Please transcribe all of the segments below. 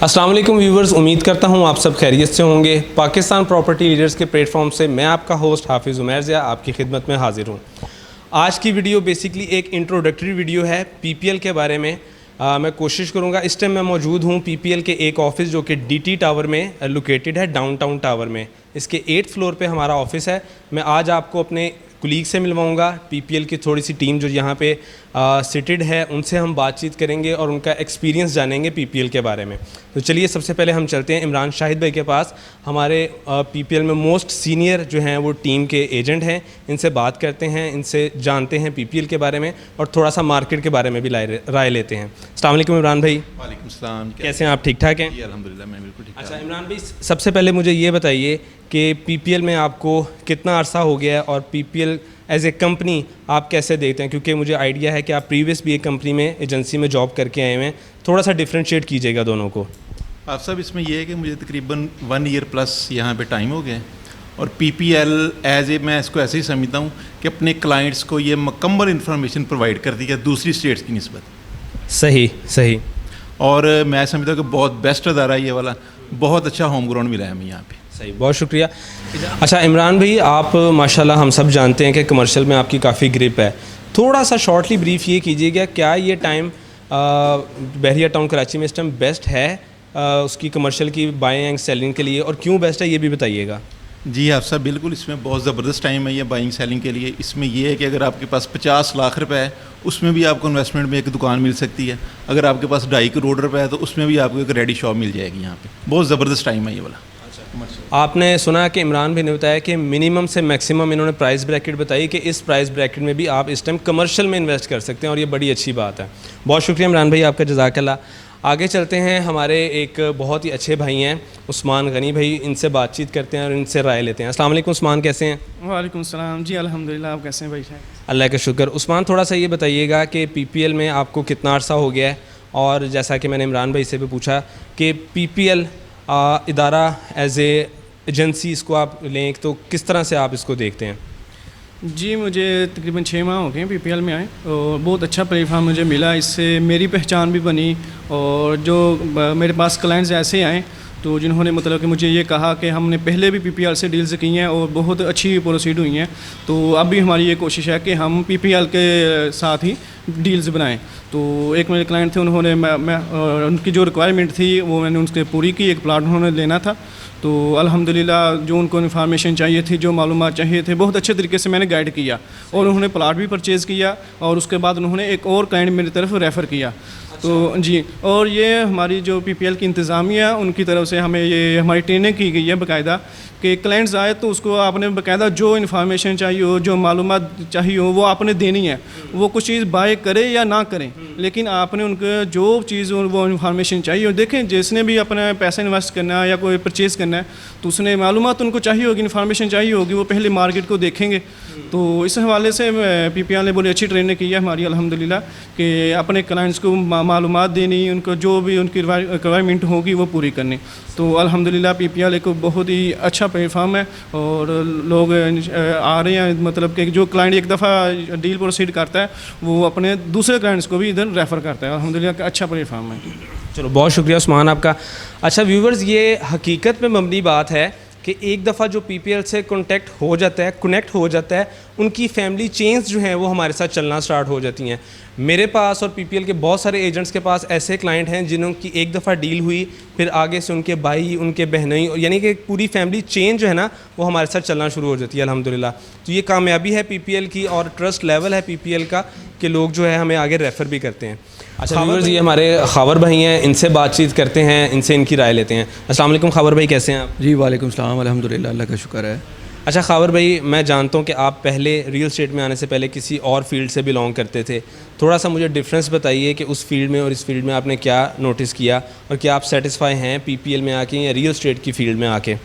अस्सलाम वालेकुम व्यूवर्स, उम्मीद करता हूँ आप सब खैरियत से होंगे। पाकिस्तान प्रॉपर्टी लीडर्स के प्लेटफॉर्म से मैं आपका होस्ट हाफिज़ उमैर ज़िया आपकी खिदमत में हाजिर हूँ। आज की वीडियो बेसिकली एक इंट्रोडक्टरी वीडियो है पीपीएल के बारे में। मैं कोशिश करूँगा, इस टाइम मैं मौजूद हूँ पीपीएल के एक ऑफ़िस जो कि डीटी टावर में लोकेटेड है, डाउनटाउन टावर में। इसके 8th फ्लोर पे हमारा ऑफ़िस है। मैं आज आपको अपने कुलीग से मिलवाऊंगा। पीपीएल की थोड़ी सी टीम जो यहाँ पे सिटेड है उनसे हम बातचीत करेंगे और उनका एक्सपीरियंस जानेंगे पीपीएल के बारे में। तो चलिए सबसे पहले हम चलते हैं इमरान शाहिद भाई के पास। हमारे पीपीएल में मोस्ट सीनियर जो हैं वो टीम के एजेंट हैं। इनसे बात करते हैं, इनसे जानते हैं पीपीएल के बारे में और थोड़ा सा मार्केट के बारे में भी राय लेते हैं। अस्सलाम वालेकुम इमरान भाई। वालेकुम सलाम। कैसे हैं आप? ठीक ठाक हैं? अल्हम्दुलिल्लाह मैं बिल्कुल ठीक। अच्छा इमरान भाई, सबसे पहले मुझे ये बताइए कि पीपीएल में आपको कितना अरसा हो गया है और पीपीएल एज ए कंपनी आप कैसे देखते हैं? क्योंकि मुझे आइडिया है कि आप प्रीवियस भी एक कंपनी में एजेंसी में जॉब करके आए हुए हैं। थोड़ा सा डिफ्रेंशिएट कीजिएगा दोनों को। आप सब इसमें यह है कि मुझे तकरीबन 1 ईयर प्लस यहाँ पे टाइम हो गया और पीपीएल एज ए मैं इसको ऐसे ही समझता हूँ कि अपने क्लाइंट्स को ये मुकम्मल इन्फॉर्मेशन प्रोवाइड करती है दूसरी स्टेट्स की निस्बत। सही। और मैं समझता हूँ कि बहुत बेस्ट अदारा ये वाला, बहुत अच्छा होम ग्राउंड मिला है हमें यहाँ पे। सही, बहुत शुक्रिया। अच्छा इमरान भाई, आप माशाल्लाह हम सब जानते हैं कि कमर्शियल में आपकी काफ़ी ग्रिप है। थोड़ा सा शॉर्टली ब्रीफ ये कीजिएगा, क्या ये टाइम बहरिया टाउन कराची में इस टाइम बेस्ट है उसकी कमर्शियल की बाइंग एंड सेलिंग के लिए, और क्यों बेस्ट है ये भी बताइएगा। जी आप सब बिल्कुल, इसमें बहुत ज़बरदस्त टाइम है ये बाइंग सेलिंग के लिए। इसमें यह है कि अगर आपके पास 50 लाख रुपए है उसमें भी आपको इन्वेस्टमेंट में एक दुकान मिल सकती है। अगर आपके पास 2.5 करोड़ रुपए है तो उसमें भी आपको एक रेडी शॉप मिल जाएगी। यहाँ पे बहुत ज़बरदस्त टाइम है ये वाला। आपने सुना कि इमरान भाई ने बताया कि मिनिमम से मैक्सिमम इन्होंने प्राइस ब्रैकेट बताई कि इस प्राइस ब्रैकेट में भी आप इस टाइम कमर्शियल में इन्वेस्ट कर सकते हैं और ये बड़ी अच्छी बात है। बहुत शुक्रिया इमरान भाई आपका, जज़ाकल्लाह। आगे चलते हैं, हमारे एक बहुत ही अच्छे भाई हैं उस्मान गनी भाई, इनसे बातचीत करते हैं और इनसे राय लेते हैं। अस्सलाम वालेकुम उस्मान, कैसे हैं? वालेकुम सलाम जी, अल्हम्दुलिल्लाह। आप कैसे हैं भाई? अल्लाह का शुक्र। उस्मान, थोड़ा सा ये बताइएगा कि पीपीएल में आपको कितना अरसा हो गया है, और जैसा कि मैंने इमरान भाई से भी पूछा कि पीपीएल इदारा एज ए एजेंसी इसको आप लें तो किस तरह से आप इसको देखते हैं? जी, मुझे तकरीबन 6 माह हो गए पीपीएल में आए और बहुत अच्छा प्लेटफॉर्म मुझे मिला। इससे मेरी पहचान भी बनी और जो मेरे पास क्लाइंट्स ऐसे आए तो जिन्होंने मतलब कि मुझे ये कहा कि हमने पहले भी पीपीएल से डील्स की हैं और बहुत अच्छी प्रोसीड हुई हैं, तो अब भी हमारी ये कोशिश है कि हम पीपीएल के साथ ही डील्स बनाएं। तो एक मेरे क्लाइंट थे, उन्होंने मैं उनकी जो रिक्वायरमेंट थी वो मैंने उनसे पूरी की। एक प्लाट उन्होंने लेना था, तो अल्हम्दुलिल्लाह जो उनको इन्फॉर्मेशन चाहिए थी, जो मालूमात चाहिए थे, बहुत अच्छे तरीके से मैंने गाइड किया और उन्होंने प्लाट भी परचेज़ किया और उसके बाद उन्होंने एक और क्लाइंट मेरी तरफ रेफ़र किया। तो जी, और ये हमारी जो पीपीएल की इंतज़ामिया उनकी तरफ से हमें ये हमारी ट्रेनिंग की गई है बाकायदा कि क्लाइंट्स आए तो उसको आपने बाकायदा जो इन्फॉर्मेशन चाहिए हो, जो मालूमात चाहिए हो, वो आपने देनी है। वो कुछ चीज़ बाय करें या ना करें, लेकिन आपने उनको जो चीज़ वो इन्फॉर्मेशन चाहिए हो। देखें, जिसने भी अपना पैसा इन्वेस्ट करना है या कोई परचेज़ करना है तो उसने मालूमात उनको चाहिए होगी, इन्फॉर्मेशन चाहिए होगी, वो पहले मार्केट को देखेंगे। तो इस हवाले से पीपीएल ने बड़ी अच्छी ट्रेनिंग की है हमारी अल्हम्दुलिल्लाह कि अपने क्लाइंट्स को मालूमात देनी, उनको जो भी उनकी रिक्वायरमेंट होगी वो पूरी करनी। तो अल्हम्दुलिल्लाह पीपीएल एक बहुत ही अच्छा प्लेटफॉर्म है और लोग आ रहे हैं। मतलब कि जो क्लाइंट एक दफ़ा डील प्रोसीड करता है वो अपने दूसरे क्लाइंट्स को भी इधर रेफ़र करता है। अल्हम्दुलिल्लाह अच्छा प्लेटफॉर्म है। चलो, बहुत शुक्रिया उस्मान आपका। अच्छा व्यूवर्स, ये हकीकत में मबनी बात है कि एक दफ़ा जो पीपीएल से कनेक्ट हो जाता है उनकी फैमिली चेन्स जो हैं वो हमारे साथ चलना स्टार्ट हो जाती हैं। मेरे पास और पीपीएल के बहुत सारे एजेंट्स के पास ऐसे क्लाइंट हैं जिन्होंने एक दफ़ा डील हुई, फिर आगे से उनके भाई, उनके बहनोई, यानी कि पूरी फैमिली चेन जो है ना वो हमारे साथ चलना शुरू हो जाती है अल्हम्दुलिल्लाह। तो ये कामयाबी है पीपीएल की और ट्रस्ट लेवल है पीपीएल का कि लोग जो है हमें आगे रेफ़र भी करते हैं। अच्छा व्यूअर्स, ये हमारे खावर भाई हैं, इनसे बातचीत करते हैं, इनसे इनकी राय लेते हैं। अस्सलाम वालेकुम खावर भाई, कैसे हैं आप? जी वालेकुम सलाम, अल्हम्दुलिल्लाह, अल्लाह का शुक्र है। अच्छा खावर भाई, मैं जानता हूँ कि आप पहले रियल एस्टेट में आने से पहले किसी और फील्ड से बिलोंग करते थे। थोड़ा सा मुझे डिफरेंस बताइए कि उस फील्ड में और इस फील्ड में आपने क्या नोटिस किया और क्या आप सेटिस्फाई हैं पीपीएल में आके या रियल एस्टेट की फ़ील्ड में आके?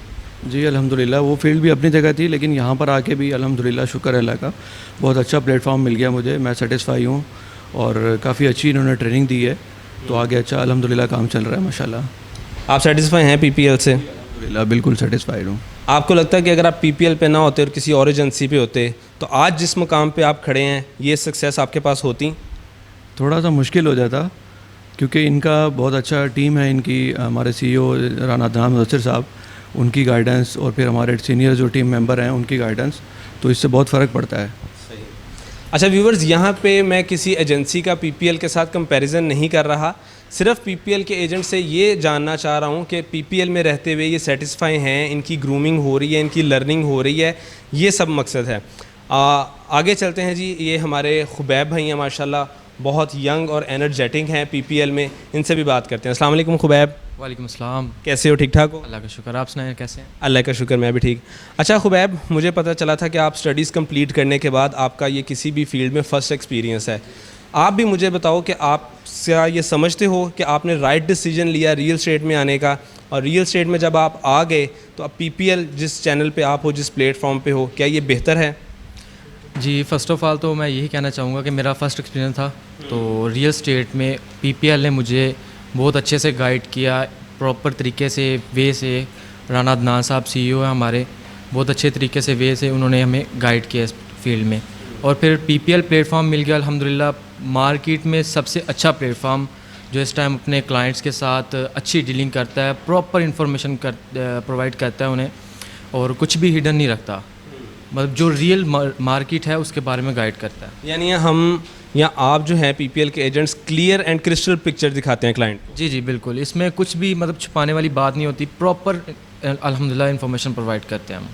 जी अल्हम्दुलिल्लाह, वो फील्ड भी अपनी जगह थी, लेकिन यहाँ पर आके भी अल्हम्दुलिल्लाह शुक्र है अल्लाह का, बहुत अच्छा प्लेटफॉर्म मिल गया मुझे। मैं सेटिस्फाई हूँ और काफ़ी अच्छी इन्होंने ट्रेनिंग दी है, तो आगे अच्छा अल्हम्दुलिल्लाह काम चल रहा है माशाल्लाह। आप सेटिस्फाई हैं पीपीएल से? अल्हम्दुलिल्लाह बिल्कुल सेटिस्फाइड हूँ। आपको लगता है कि अगर आप पीपीएल पे ना होते और किसी और एजेंसी पे होते तो आज जिस मुकाम पे आप खड़े हैं ये सक्सेस आपके पास होती? थोड़ा सा मुश्किल हो जाता, क्योंकि इनका बहुत अच्छा टीम है, इनकी हमारे CEO राना अदनान मुदस्सिर साहब, उनकी गाइडेंस और फिर हमारे सीनियर जो टीम मेंबर हैं उनकी गाइडेंस, तो इससे बहुत फ़र्क पड़ता है। अच्छा व्यूवर्स, यहाँ पे मैं किसी एजेंसी का PPL के साथ कंपैरिजन नहीं कर रहा, सिर्फ PPL के एजेंट से ये जानना चाह रहा हूँ कि PPL में रहते हुए ये सेटिस्फाई हैं, इनकी ग्रूमिंग हो रही है, इनकी लर्निंग हो रही है, ये सब मकसद है। आगे चलते हैं जी। ये हमारे खुबैब भाई हैं, माशाल्लाह बहुत यंग और एनर्जेटिक हैं PPL में, इनसे भी बात करते हैं। अस्सलाम वालेकुम खुबैब। वालेकुम अस्सलाम। कैसे हो, ठीक ठाक हो? अल्लाह का शुक्र, आप सुनाएं कैसे हैं? अल्लाह का शुक्र, मैं भी ठीक। अच्छा खुबैब, मुझे पता चला था कि आप स्टडीज़ कंप्लीट करने के बाद आपका ये किसी भी फील्ड में फ़र्स्ट एक्सपीरियंस है। आप भी मुझे बताओ कि आप ये समझते हो कि आपने राइट डिसीजन लिया रियल स्टेट में आने का, और रियल स्टेट में जब आप आ गए तो अब PPL जिस चैनल पे आप हो, जिस प्लेटफॉर्म पे हो, क्या ये बेहतर है? जी, फ़र्स्ट ऑफ़ ऑल तो मैं यही कहना चाहूँगा कि मेरा फ़र्स्ट एक्सपीरियंस था, तो रियल स्टेट में PPL ने मुझे बहुत अच्छे से गाइड किया, प्रॉपर तरीके से, वे से। राना अदनान साहब CEO हैं हमारे, बहुत अच्छे तरीके से, वे से उन्होंने हमें गाइड किया इस फील्ड में। और फिर PPL प्लेटफॉर्म मिल गया अल्हम्दुलिल्लाह, मार्केट में सबसे अच्छा प्लेटफॉर्म जो इस टाइम अपने क्लाइंट्स के साथ अच्छी डीलिंग करता है, प्रॉपर इंफॉर्मेशन प्रोवाइड करता है उन्हें, और कुछ भी हिडन नहीं रखता, मतलब जो रियल मार्केट है उसके बारे में गाइड करता है। यानी हम या आप जो हैं PPL के agents clear and crystal picture दिखाते हैं क्लाइंट को। जी जी बिल्कुल, इसमें कुछ भी मतलब छुपाने वाली बात नहीं होती, प्रॉपर अल्हम्दुलिल्लाह इंफॉर्मेशन प्रोवाइड करते हैं हम।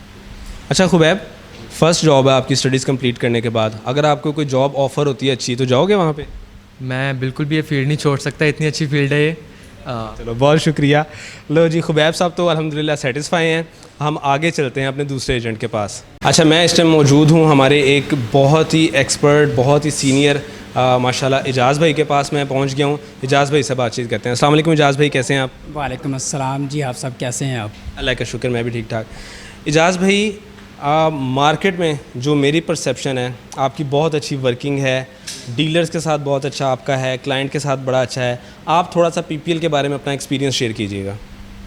अच्छा खुबैब, फर्स्ट जॉब है आपकी स्टडीज़ कंप्लीट करने के बाद, अगर आपको कोई जॉब ऑफ़र होती है अच्छी, तो जाओगे वहाँ पे? मैं बिल्कुल भी ये फील्ड नहीं छोड़ सकता, इतनी अच्छी फील्ड है ये। चलो बहुत शुक्रिया। लो जी, खुबैब साहब तो अल्हम्दुलिल्लाह सेटिस्फाई हैं। हम आगे चलते हैं अपने दूसरे एजेंट के पास। अच्छा, मैं इस टाइम मौजूद हूँ हमारे एक बहुत ही एक्सपर्ट, बहुत ही सीनियर माशाल्लाह इजाज़ भाई के पास मैं पहुँच गया हूँ। इजाज़ भाई से बातचीत करते हैं। अस्सलाम वालेकुम इजाज़ भाई, कैसे हैं आप? वालेकुम अस्सलाम जी, आप सब कैसे हैं आप? अल्लाह का शुक्र, मैं भी ठीक ठाक। इजाज़ भाई, मार्केट में जो मेरी परसेप्शन है, आपकी बहुत अच्छी वर्किंग है, डीलर्स के साथ बहुत अच्छा आपका है, क्लाइंट के साथ बड़ा अच्छा है। आप थोड़ा सा PPL के बारे में अपना एक्सपीरियंस शेयर कीजिएगा।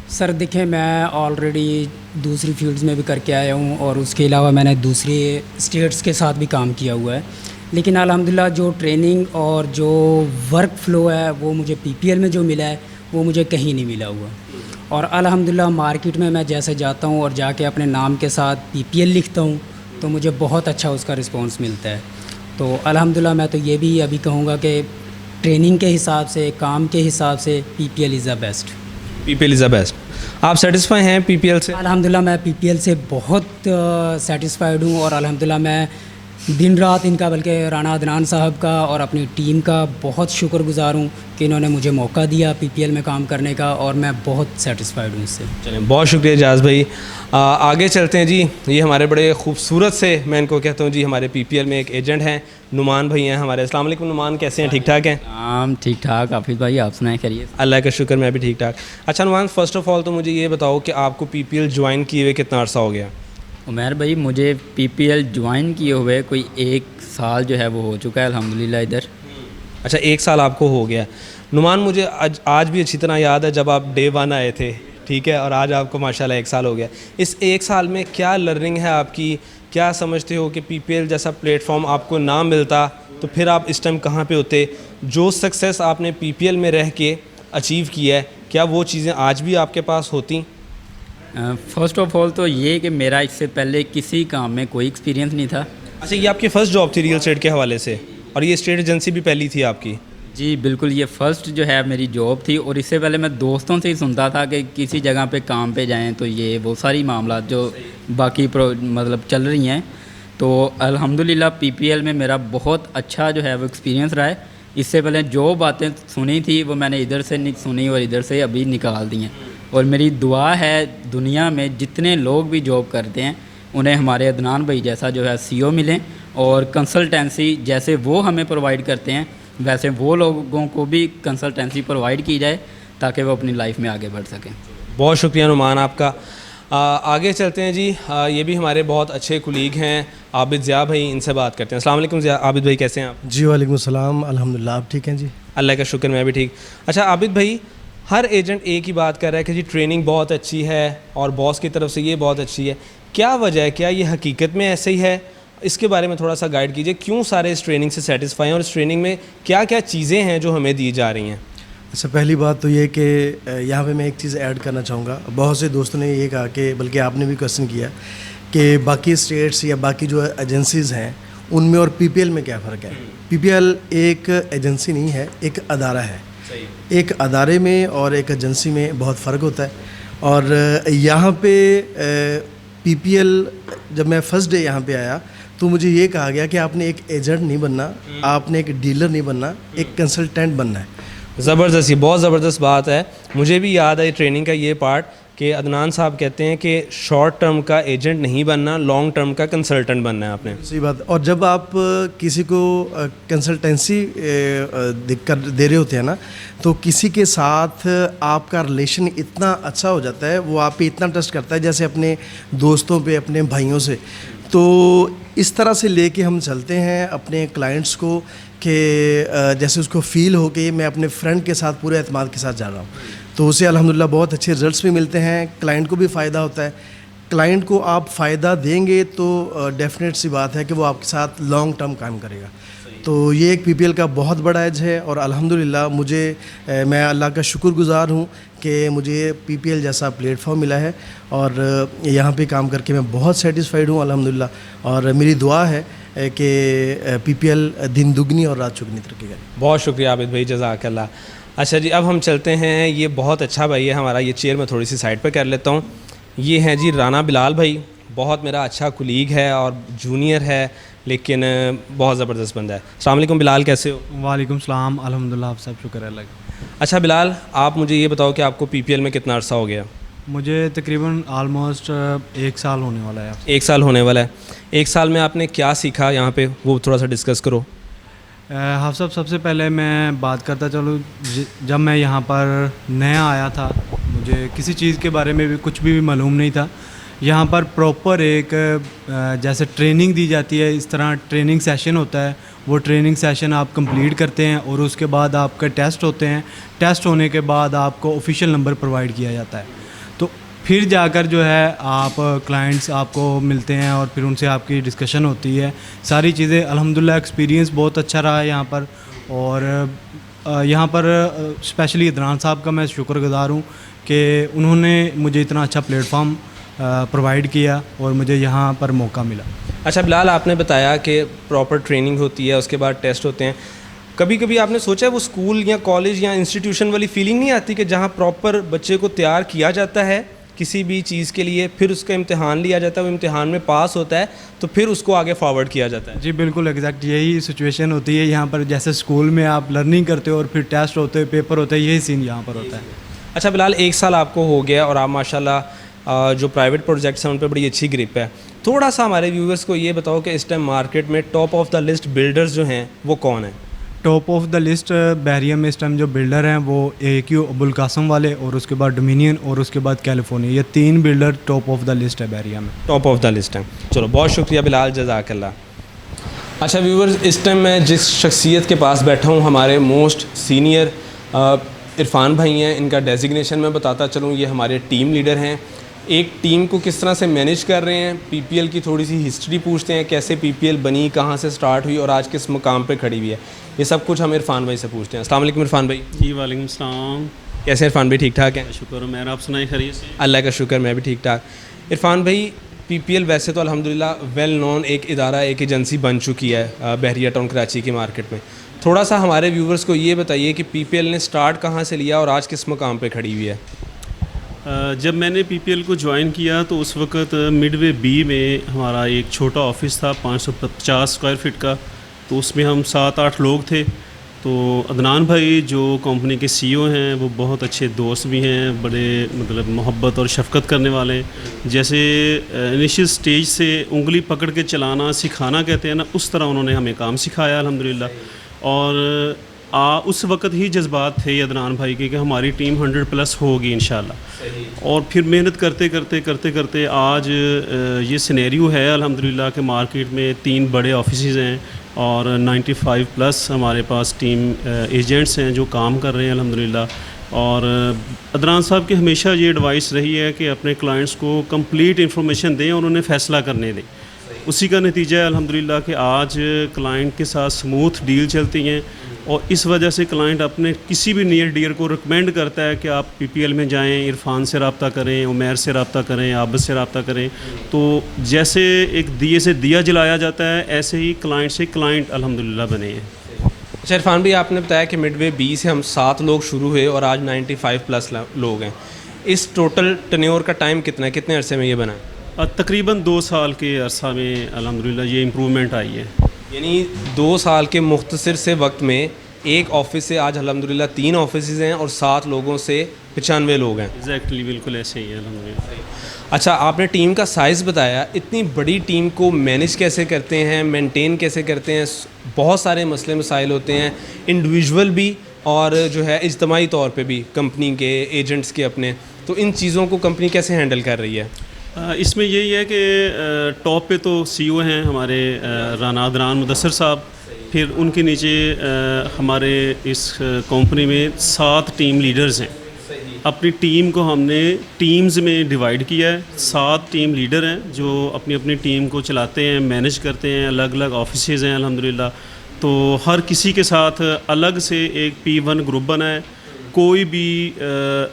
सर देखें, मैं ऑलरेडी दूसरी फील्ड्स में भी करके आया हूँ, और उसके अलावा मैंने दूसरे स्टेट्स के साथ भी काम किया हुआ है, लेकिन अल्हम्दुलिल्लाह जो ट्रेनिंग और जो वर्क फ़्लो है वो मुझे PPL में जो मिला है वो मुझे कहीं नहीं मिला हुआ। और अल्हम्दुलिल्लाह मार्केट में मैं जैसे जाता हूँ और जाके अपने नाम के साथ PPL लिखता हूँ तो मुझे बहुत अच्छा उसका रिस्पांस मिलता है। तो अल्हम्दुलिल्लाह मैं तो ये भी अभी कहूँगा कि ट्रेनिंग के हिसाब से, काम के हिसाब से PPL is the best. PPL is the best. आप सेटिस्फाई हैं PPL से? अल्हम्दुलिल्लाह मैं PPL से बहुत सेटिस्फाइड हूँ, और अल्हम्दुलिल्लाह मैं दिन रात इनका, बल्कि राना अदनान साहब का और अपनी टीम का बहुत शुक्रगुज़ार हूँ कि इन्होंने मुझे मौका दिया PPL में काम करने का, और मैं बहुत सेटिस्फाइड हूँ इससे। चलें, बहुत शुक्रिया इजाज़ भाई। आगे चलते हैं जी। ये हमारे बड़े खूबसूरत से, मैं इनको कहता हूँ जी, हमारे PPL में एक एजेंट हैं, नुमान भाई हैं हमारे। अस्सलाम वालेकुम नुमान, कैसे हैं, ठीक ठाक हैं? हम ठीक ठाक। हाफिज़ भाई, आप सुनाएं खैरियत? अल्लाह का शुक्र, मैं भी ठीक ठाक। अच्छा नुमान, फ़र्स्ट ऑफ़ ऑल तो मुझे ये बताओ कि आपको PPL ज्वाइन किए हुए कितना अर्सा हो गया? उमैर भाई, मुझे PPL ज्वाइन किए हुए कोई 1 साल जो है वो हो चुका है अल्हम्दुलिल्लाह इधर। अच्छा, 1 साल आपको हो गया। नुमान, मुझे आज भी अच्छी तरह याद है जब आप डे 1 आए थे, ठीक है, और आज आपको माशाल्लाह 1 साल हो गया। इस 1 साल में क्या लर्निंग है आपकी? क्या समझते हो कि PPL जैसा प्लेटफॉर्म आपको ना मिलता तो फिर आप इस टाइम कहाँ पे होते? जो सक्सेस आपने PPL में रह के अचीव किया है, क्या वो चीज़ें आज भी आपके पास होती? फ़र्स्ट ऑफ़ ऑल तो ये कि मेरा इससे पहले किसी काम में कोई एक्सपीरियंस नहीं था। अच्छा, ये आपकी फ़र्स्ट जॉब थी रियल एस्टेट के हवाले से, और ये स्टेट एजेंसी भी पहली थी आपकी? जी बिल्कुल, ये फ़र्स्ट जो है मेरी जॉब थी, और इससे पहले मैं दोस्तों से ही सुनता था कि किसी जगह पे काम पे जाएं तो ये बहुत सारी मामला जो बाकी मतलब चल रही हैं। तो अल्हम्दुलिल्लाह PPL में मेरा बहुत अच्छा जो है वो एक्सपीरियंस रहा है। इससे पहले जो बातें सुनी थी वो मैंने इधर से नहीं सुनी और इधर से अभी निकाल दी हैं। और मेरी दुआ है दुनिया में जितने लोग भी जॉब करते हैं उन्हें हमारे अदनान भाई जैसा जो है CEO मिलें, और कंसल्टेंसी जैसे वो हमें प्रोवाइड करते हैं वैसे वो लोगों को भी कंसल्टेंसी प्रोवाइड की जाए ताकि वो अपनी लाइफ में आगे बढ़ सकें। बहुत शुक्रिया नुमान आपका। आगे चलते हैं जी। ये भी हमारे बहुत अच्छे कुलीग हैं, आबिद ज़िया भाई, इनसे बात करते हैं। अस्सलाम वालेकुम ज़िया, आबिद भाई कैसे हैं आप? जी वालेकुम सलाम, अल्हम्दुलिल्लाह, आप ठीक हैं जी? अल्लाह का शुक्र, मैं भी ठीक। अच्छा आबिद भाई, हर एजेंट एक ही बात कर रहा है कि जी ट्रेनिंग बहुत अच्छी है और बॉस की तरफ से ये बहुत अच्छी है, क्या वजह है? क्या ये हकीकत में ऐसे ही है? इसके बारे में थोड़ा सा गाइड कीजिए, क्यों सारे इस ट्रेनिंग से सेटिस्फाई हैं और इस ट्रेनिंग में क्या क्या चीज़ें हैं जो हमें दी जा रही हैं? अच्छा, पहली बात तो ये कि यहाँ पे मैं एक चीज़ ऐड करना चाहूँगा। बहुत से दोस्तों ने ये कहा कि, बल्कि आपने भी क्वेश्चन किया कि बाकी स्टेट्स या बाकी जो एजेंसीज़ हैं उनमें और पीपीएल में क्या फ़र्क है। पीपीएल एक एजेंसी नहीं है, एक अदारा है। एक अदारे में और एक एजेंसी में बहुत फ़र्क होता है। और यहाँ पे पीपीएल, जब मैं फ़र्स्ट डे यहाँ पे आया तो मुझे ये कहा गया कि आपने एक एजेंट नहीं बनना, आपने एक डीलर नहीं बनना, एक कंसल्टेंट बनना है। ज़बरदस्त, ये बहुत ज़बरदस्त बात है। मुझे भी याद है ट्रेनिंग का ये पार्ट कि अदनान साहब कहते हैं कि शॉर्ट टर्म का एजेंट नहीं बनना, लॉन्ग टर्म का कंसल्टेंट बनना है आपने। सही बात। और जब आप किसी को कंसल्टेंसी दे रहे होते हैं ना, तो किसी के साथ आपका रिलेशन इतना अच्छा हो जाता है, वो आप पे इतना ट्रस्ट करता है जैसे अपने दोस्तों पे, अपने भाइयों से। तो इस तरह से लेके हम चलते हैं अपने क्लाइंट्स को कि जैसे उसको फ़ील हो कि मैं अपने फ्रेंड के साथ पूरे एतमाद के साथ जा रहा हूँ। तो उसे अल्हम्दुलिल्लाह बहुत अच्छे रिज़ल्ट्स भी मिलते हैं, क्लाइंट को भी फ़ायदा होता है। क्लाइंट को आप फ़ायदा देंगे तो डेफिनेट सी बात है कि वो आपके साथ लॉन्ग टर्म काम करेगा। तो ये एक पीपीएल का बहुत बड़ा एज है। और अल्हम्दुलिल्लाह मुझे मैं अल्लाह का शुक्रगुज़ार हूँ कि मुझे पीपीएल जैसा प्लेटफॉर्म मिला है और यहाँ पे काम करके मैं बहुत सेटिस्फाइड हूँ अल्हम्दुलिल्लाह। और मेरी दुआ है कि पीपीएल दिन दुगनी और रात चुगनी तरक्की करे। बहुत शुक्रिया आबिद भाई, जज़ाकल्लाह। अच्छा जी, अब हम चलते हैं, ये बहुत अच्छा भाई है हमारा, ये चेयर मैं थोड़ी सी साइड पर कर लेता हूँ। ये हैं जी राना बिलाल भाई, बहुत मेरा अच्छा कुलीग है और जूनियर है, लेकिन बहुत ज़बरदस्त बंदा है। अस्सलाम वालेकुम बिलाल, कैसे हो? वालेकुम सलाम, अल्हम्दुलिल्लाह, आप सब शुक्र है अल्लाह का। अच्छा बिलाल, आप मुझे ये बताओ कि आपको पीपीएल में कितना अरसा हो गया? मुझे तकरीबन आलमोस्ट 1 साल होने वाला है। 1 साल होने वाला है। 1 साल में आपने क्या सीखा यहाँ पे, वो थोड़ा सा डिस्कस करो। हाफ साहब, सबसे पहले मैं बात करता चलूँ, जब मैं यहाँ पर नया आया था, मुझे किसी चीज़ के बारे में भी कुछ भी मालूम नहीं था। यहाँ पर प्रॉपर एक जैसे ट्रेनिंग दी जाती है, इस तरह ट्रेनिंग सेशन होता है। वो ट्रेनिंग सेशन आप कंप्लीट करते हैं और उसके बाद आपके टेस्ट होते हैं। टेस्ट होने के बाद आपको ऑफिशियल नंबर प्रोवाइड किया जाता है। तो फिर जाकर जो है आप क्लाइंट्स आपको मिलते हैं और फिर उनसे आपकी डिस्कशन होती है। सारी चीज़ें अल्हम्दुलिल्लाह एक्सपीरियंस बहुत अच्छा रहा है यहाँ पर। और यहाँ पर स्पेशली अदनान साहब का मैं शुक्रगुज़ार हूँ कि उन्होंने मुझे इतना अच्छा प्लेटफॉर्म प्रोवाइड किया और मुझे यहाँ पर मौका मिला। अच्छा बिलाल, आपने बताया कि प्रॉपर ट्रेनिंग होती है, उसके बाद टेस्ट होते हैं। कभी कभी आपने सोचा है वो स्कूल या कॉलेज या इंस्टीट्यूशन वाली फीलिंग नहीं आती कि जहाँ प्रॉपर बच्चे को तैयार किया जाता है किसी भी चीज़ के लिए, फिर उसका इम्तिहान लिया जाता है, वो इम्तिहान में पास होता है तो फिर उसको आगे फॉरवर्ड किया जाता है? जी बिल्कुल, एग्जैक्ट यही सिचुएशन होती है यहाँ पर। जैसे स्कूल में आप लर्निंग करते हो और फिर टेस्ट होते हैं, पेपर होते हैं, यही सीन यहाँ पर होता है। अच्छा बिलाल, 1 साल आपको हो गया और आप माशाल्लाह जो प्राइवेट प्रोजेक्ट्स हैं उन पर बड़ी अच्छी ग्रिप है। थोड़ा सा हमारे व्यूवर्स को ये बताओ कि इस टाइम मार्केट में top of the list builders जो हैं वो कौन है? टॉप ऑफ द लिस्ट बहरिया में इस टाइम जो बिल्डर हैं वो AQ अबुल कासम वाले, और उसके बाद डोमिनियन, और उसके बाद कैलिफोर्निया। ये 3 builder top of the list है बहरिया में। टॉप ऑफ द लिस्ट है। चलो बहुत शुक्रिया बिलाल, जज़ाकल्लाह। अच्छा व्यूवर्स, इस टाइम मैं जिस शख्सियत के पास बैठा हूँ, हमारे मोस्ट सीनियर इरफान भाई हैं। इनका डेजिग्नेशन मैं बताता चलूँ, ये हमारे टीम लीडर हैं। एक टीम को किस तरह से मैनेज कर रहे हैं, पीपीएल की थोड़ी सी हिस्ट्री पूछते हैं, कैसे पीपीएल बनी, कहाँ से स्टार्ट हुई और आज किस मुकाम पे खड़ी हुई है, ये सब कुछ हम इरफान भाई से पूछते हैं। अस्सलाम वालेकुम इरफान भाई। जी वालेकुम सलाम। कैसे इरफान भाई, ठीक ठाक हैं? शुक्र है मेरा, आप सुनाई खैरियत से? अल्लाह का शुक्र, मैं भी ठीक ठाक। इरफान भाई, पीपीएल वैसे तो अल्हम्दुलिल्लाह वेल नोन एक इदारा, एक एजेंसी बन चुकी है बहरिया टाउन कराची की मार्केट में। थोड़ा सा हमारे व्यूवर्स को ये बताइए कि पीपीएल ने स्टार्ट कहाँ से लिया और आज किस मुकाम पर खड़ी हुई है? जब मैंने पीपीएल को ज्वाइन किया तो उस वक्त मिडवे बी में हमारा एक छोटा ऑफिस था 550 स्क्वायर फीट का, तो उसमें हम 7-8 लोग थे। तो अदनान भाई जो कंपनी के CEO हैं वो बहुत अच्छे दोस्त भी हैं, बड़े मतलब मोहब्बत और शफ़क़त करने वाले हैं। जैसे इनिशियल स्टेज से उंगली पकड़ के चलाना सिखाना कहते हैं ना, उस तरह उन्होंने हमें काम सिखाया अल्हम्दुलिल्लाह। और उस वक़्त ही जज्बात थे अदनान भाई के कि हमारी टीम 100+ होगी इंशाल्लाह। और फिर मेहनत करते करते आज ये सिनेरियो है अल्हम्दुलिल्लाह कि मार्केट में 3 बड़े ऑफिसेस हैं और 95+ हमारे पास टीम एजेंट्स हैं जो काम कर रहे हैं अल्हम्दुलिल्लाह। और अदनान साहब की हमेशा ये एडवाइस रही है कि अपने क्लाइंट्स को कंप्लीट इन्फॉर्मेशन दें और उन्हें फ़ैसला करने दें। उसी का नतीजा है अल्हम्दुलिल्लाह कि आज क्लाइंट के साथ स्मूथ डील चलती हैं और इस वजह से क्लाइंट अपने किसी भी नियर डियर को रिकमेंड करता है कि आप पीपीएल में जाएं, इरफान से रब्ता करें, उमैर से रब्ता करें, आबिद से रब्ता करें। तो जैसे एक दिए से दिया जलाया जाता है, ऐसे ही क्लाइंट से क्लाइंट अल्हम्दुलिल्लाह बने हैं। अच्छा इरफान भाई, आपने बताया कि मिडवे बी से हम 7 लोग शुरू हुए और आज 95 प्लस लोग हैं। इस टोटल टर्नओवर का टाइम कितना है, कितने अरसे में ये बना है? तकरीबन 2 साल के अरसा में अल्हम्दुलिल्लाह ये इम्प्रूवमेंट आई है। यानी 2 साल के मुख्तसर से वक्त में एक ऑफिस से आज अल्हम्दुलिल्लाह 3 ऑफिस हैं और 7 लोगों से 95 लोग हैं। एग्जैक्टली, बिल्कुल ऐसे ही है अल्हम्दुलिल्लाह। अच्छा, आपने टीम का साइज़ बताया, इतनी बड़ी टीम को मैनेज कैसे करते हैं, मेंटेन कैसे करते हैं? बहुत सारे मसले मसाइल होते हैं, इंडिविजुअल भी और जो है इज्तमाही तौर पे भी, कंपनी के एजेंट्स के अपने। तो इन चीज़ों को कंपनी कैसे हैंडल कर रही है? इसमें यही है कि टॉप पे तो सीईओ हैं हमारे रानादरान मुदस्सर साहब, फिर उनके नीचे हमारे इस कंपनी में 7 टीम लीडर्स हैं। अपनी टीम को हमने टीम्स में डिवाइड किया है। 7 टीम लीडर हैं जो अपनी अपनी टीम को चलाते हैं, मैनेज करते हैं। अलग अलग ऑफिसेज़ हैं अल्हम्दुलिल्लाह। तो हर किसी के साथ अलग से एक P1 ग्रुप बना है। कोई भी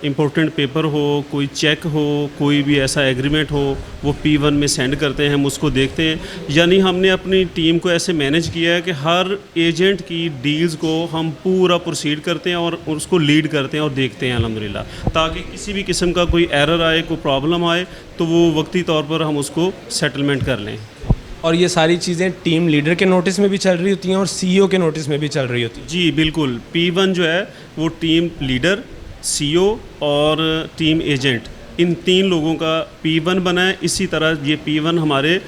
इम्पोर्टेंट पेपर हो, कोई चेक हो, कोई भी ऐसा एग्रीमेंट हो, वो P1 में सेंड करते हैं, हम उसको देखते हैं। यानी हमने अपनी टीम को ऐसे मैनेज किया है कि हर एजेंट की डील्स को हम पूरा प्रोसीड करते हैं और उसको लीड करते हैं और देखते हैं अल्हम्दुलिल्लाह, ताकि किसी भी किस्म का कोई एरर आए, कोई प्रॉब्लम आए तो वो वक्ती तौर पर हम उसको सेटलमेंट कर लें। और ये सारी चीज़ें टीम लीडर के नोटिस में भी चल रही होती हैं और सीईओ के नोटिस में भी चल रही होती हैं? जी बिल्कुल। P1 जो है वो टीम लीडर, सीईओ और टीम एजेंट, इन 3 लोगों का P1 बना है। इसी तरह ये P1 हमारे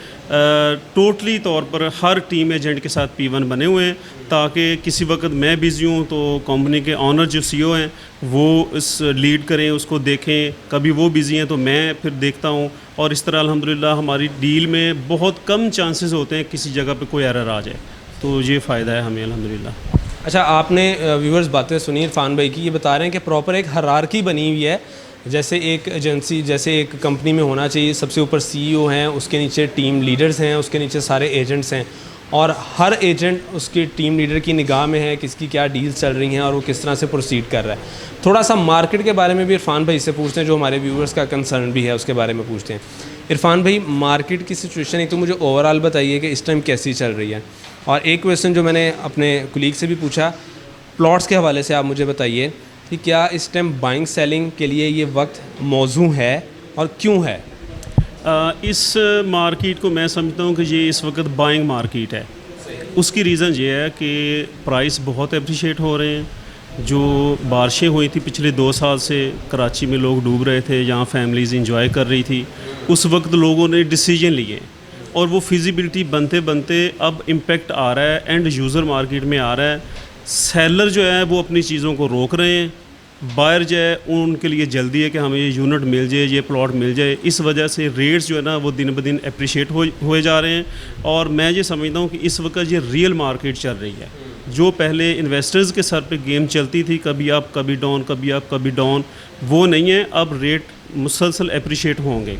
टोटली तौर पर हर टीम एजेंट के साथ P1 बने हुए हैं, ताकि किसी वक्त मैं बिज़ी हूँ तो कंपनी के ऑनर जो सीईओ हैं वो इस लीड करें, उसको देखें। कभी वो बिज़ी हैं तो मैं फिर देखता हूँ। और इस तरह अल्हम्दुलिल्लाह हमारी डील में बहुत कम चांसेस होते हैं किसी जगह पे कोई एरर आ जाए। तो ये फ़ायदा है हमें अल्हम्दुलिल्लाह। अच्छा, आपने व्यूअर्स बातें सुनी इरफान भाई की, ये बता रहे हैं कि प्रॉपर एक हायरार्की बनी हुई है, जैसे एक एजेंसी, जैसे एक कंपनी में होना चाहिए। सबसे ऊपर सीईओ हैं, उसके नीचे टीम लीडर्स हैं, उसके नीचे सारे एजेंट्स हैं और हर एजेंट उसकी टीम लीडर की निगाह में है किसकी क्या डील्स चल रही हैं और वो किस तरह से प्रोसीड कर रहा है। थोड़ा सा मार्केट के बारे में भी इरफान भाई से पूछते हैं, जो हमारे व्यूअर्स का कंसर्न भी है उसके बारे में पूछते हैं। इरफान भाई, मार्केट की सिचुएशन एक तो मुझे ओवरऑल बताइए कि इस टाइम कैसी चल रही है, और एक क्वेश्चन जो मैंने अपने कुलीग से भी पूछा, प्लॉट्स के हवाले से आप मुझे बताइए कि क्या इस टाइम बाइंग सेलिंग के लिए ये वक्त मौजू है और क्यों है? इस मार्केट को मैं समझता हूँ कि ये इस वक्त बाइंग मार्केट है। उसकी रीज़न ये है कि प्राइस बहुत अप्रिशिएट हो रहे हैं। जो बारिशें हुई थी पिछले 2 साल से, कराची में लोग डूब रहे थे, यहाँ फैमिलीज़ इंजॉय कर रही थी, उस वक्त लोगों ने डिसीजन लिए और वो फिजिबिलिटी बनते बनते अब इम्पेक्ट आ रहा है, एंड यूज़र मार्केट में आ रहा है। सेलर जो है वो अपनी चीज़ों को रोक रहे हैं, बायर जो है उनके लिए जल्दी है कि हमें ये यूनिट मिल जाए, ये प्लॉट मिल जाए। इस वजह से रेट्स जो है ना वो दिन ब दिन अप्रिशिएट हुए जा रहे हैं। और मैं ये समझता हूँ कि इस वक्त ये रियल मार्केट चल रही है। जो पहले इन्वेस्टर्स के सर पे गेम चलती थी, कभी अप कभी डाउन, कभी अप कभी डाउन, वो नहीं है। अब रेट मुसलसल अप्रिशिएट होंगे।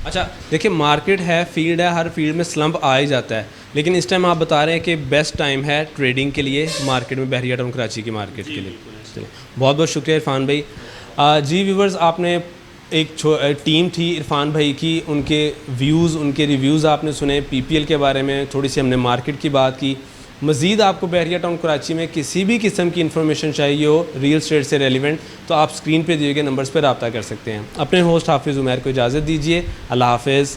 अच्छा देखिए, मार्केट है, फील्ड है, हर फील्ड में स्लम्प आ ही जाता है, लेकिन इस टाइम आप बता रहे हैं कि बेस्ट टाइम है ट्रेडिंग के लिए मार्केट में, बहरिया टाउन कराची की मार्केट के लिए। बहुत बहुत शुक्रिया इरफान भाई। जी व्यूवर्स, आपने एक टीम थी इरफान भाई की, उनके व्यूज़, उनके रिव्यूज़ आपने सुने पीपीएल के बारे में, थोड़ी सी हमने मार्केट की बात की। मज़ीद आपको बहरिया टाउन कराची में किसी भी किस्म की इन्फॉर्मेशन चाहिए हो रियल स्टेट से रेलिवेंट, तो आप स्क्रीन पे दिए गए नंबर्स पर रब्ता कर सकते हैं। अपने होस्ट हाफिज़ उमैर को इजाज़त दीजिए। अल्लाह हाफ़िज़।